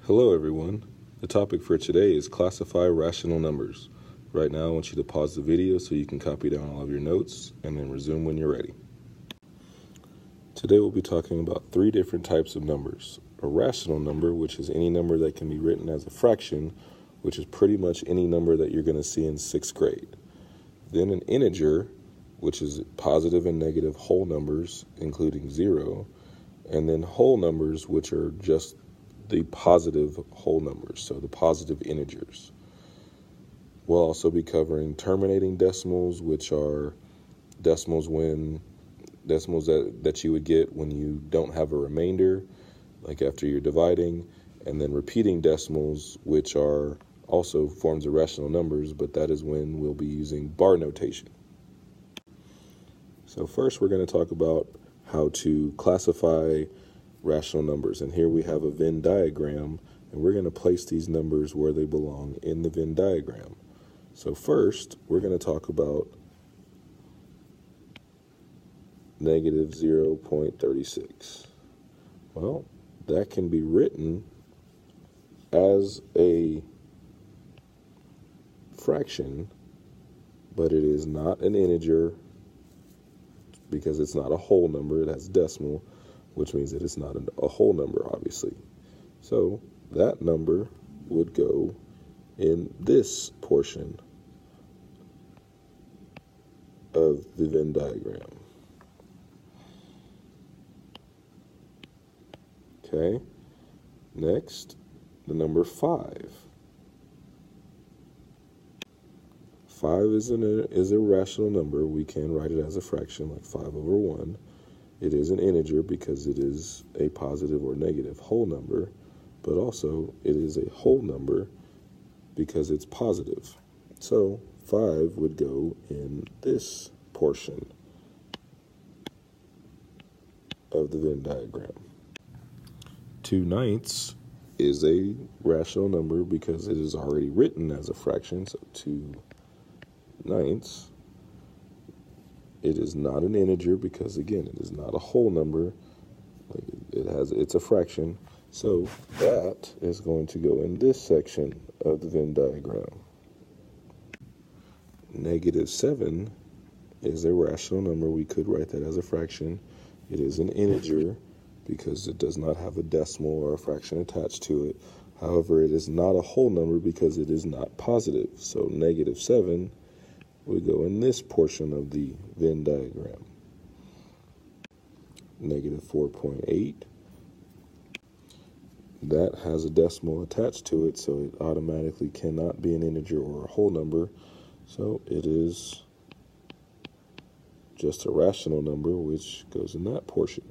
Hello everyone. The topic for today is classify rational numbers. Right now I want you to pause the video so you can copy down all of your notes and then resume when you're ready. Today we'll be talking about three different types of numbers. A rational number, which is any number that can be written as a fraction, which is pretty much any number that you're going to see in 6th grade. Then an integer, which is positive and negative whole numbers, including 0. And then whole numbers, which are just the positive whole numbers, so the positive integers. We'll also be covering terminating decimals, which are decimals that you would get when you don't have a remainder, like after you're dividing, and then repeating decimals, which are also forms of rational numbers, but that is when we'll be using bar notation. So first we're going to talk about how to classify rational numbers, and here we have a Venn diagram, and we're going to place these numbers where they belong in the Venn diagram. So first, we're going to talk about negative 0.36. Well, that can be written as a fraction, but it is not an integer because it's not a whole number. It has decimal, which means that it's not a whole number, obviously. So that number would go in this portion of the Venn diagram. Okay, next, the number 5. 5 is a rational number. We can write it as a fraction, like 5 over 1. It is an integer because it is a positive or negative whole number, but also it is a whole number because it's positive. So 5 would go in this portion of the Venn diagram. 2/9 is a rational number because it is already written as a fraction, so 2/9. It is not an integer because, again, it is not a whole number. It's a fraction. So that is going to go in this section of the Venn diagram. Negative 7 is a rational number. We could write that as a fraction. It is an integer because it does not have a decimal or a fraction attached to it. However, it is not a whole number because it is not positive. So negative 7 would go in this portion of the Venn diagram. Negative 4.8. That has a decimal attached to it, so it automatically cannot be an integer or a whole number. So it is just a rational number, which goes in that portion.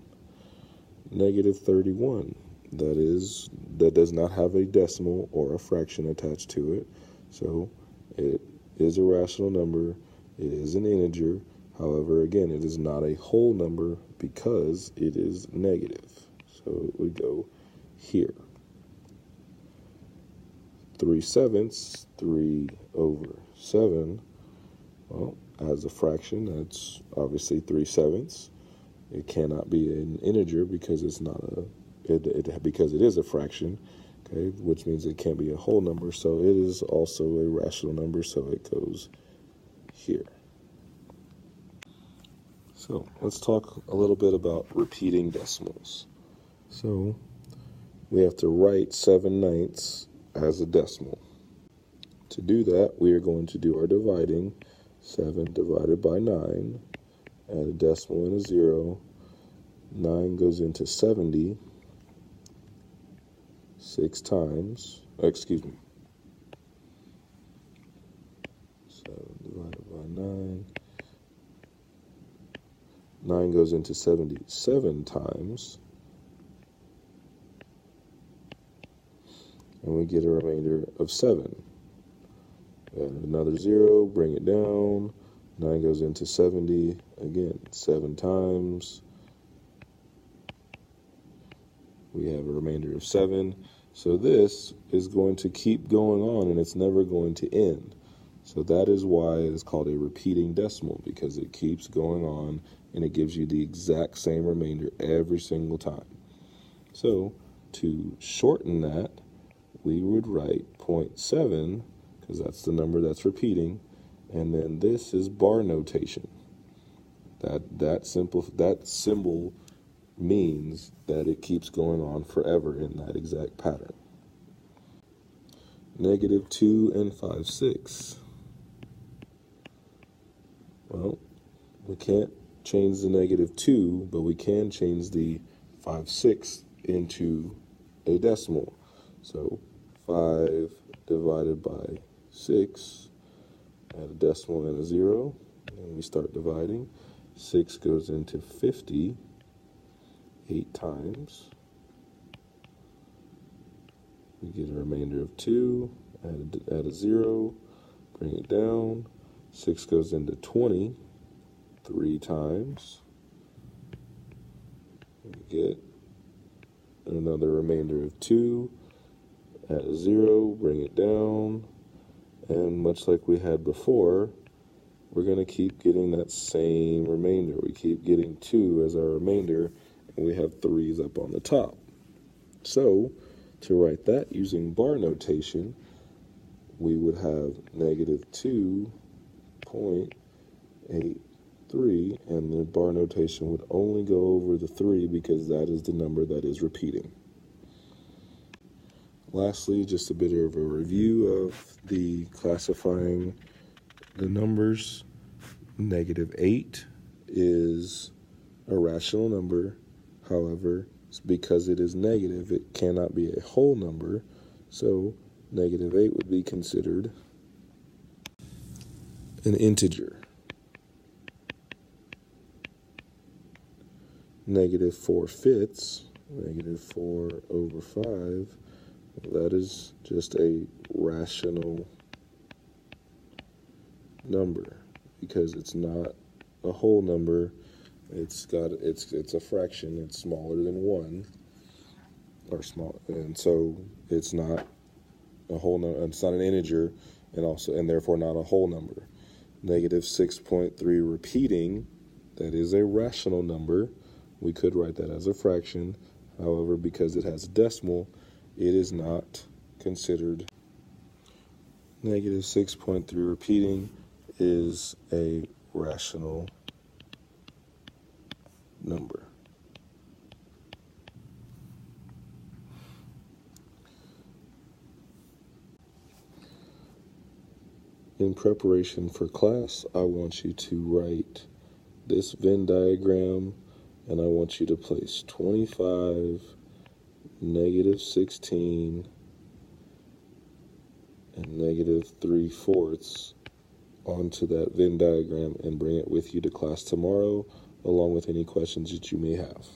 Negative 31. That does not have a decimal or a fraction attached to it, so it is a rational number. It is an integer. However, again, it is not a whole number because it is negative. So it would go here. 3/7, 3 over 7. Well, as a fraction, that's obviously 3/7. It cannot be an integer because it's not because it is a fraction. Okay, which means it can't be a whole number, so it is also a rational number, so it goes here. So let's talk a little bit about repeating decimals. So we have to write 7/9 as a decimal. To do that, we are going to do our dividing. 7 divided by 9, add a decimal and a 0. 9 goes into 70. 6 times, 7 divided by 9. 9 goes into 77 times. And we get a remainder of 7. Add another 0, bring it down. 9 goes into 70, again, 7 times. We have a remainder of 7. So this is going to keep going on, and it's never going to end. So that is why it is called a repeating decimal, because it keeps going on, and it gives you the exact same remainder every single time. So to shorten that, we would write 0.7, because that's the number that's repeating, and then this is bar notation. That symbol means that it keeps going on forever in that exact pattern. -2 and 5/6. Well, we can't change the -2, but we can change the 5/6 into a decimal. So 5 divided by 6, add a decimal and a 0, and we start dividing. 6 goes into 50 8 times. We get a remainder of 2, add a 0, bring it down. 6 goes into 20 3 times. We get another remainder of 2, add a 0, bring it down. And much like we had before, we're going to keep getting that same remainder. We keep getting 2 as our remainder, and we have 3's up on the top. So, to write that using bar notation, we would have -2.83, and the bar notation would only go over the 3 because that is the number that is repeating. Lastly, just a bit of a review of the classifying the numbers. -8 is a rational number. However, because it is negative, it cannot be a whole number. So -8 would be considered an integer. -4/5, -4/5, that is just a rational number because it's not a whole number. It's a fraction. It's smaller than 1, or small, and so it's not a whole number. It's not an integer, and therefore not a whole number. -6.3 repeating, that is a rational number. We could write that as a fraction. However, because it has a decimal, it is not considered. -6.3 repeating is a rational number. In preparation for class, I want you to write this Venn diagram, and I want you to place 25, -16, and -3/4 onto that Venn diagram and bring it with you to class tomorrow, along with any questions that you may have.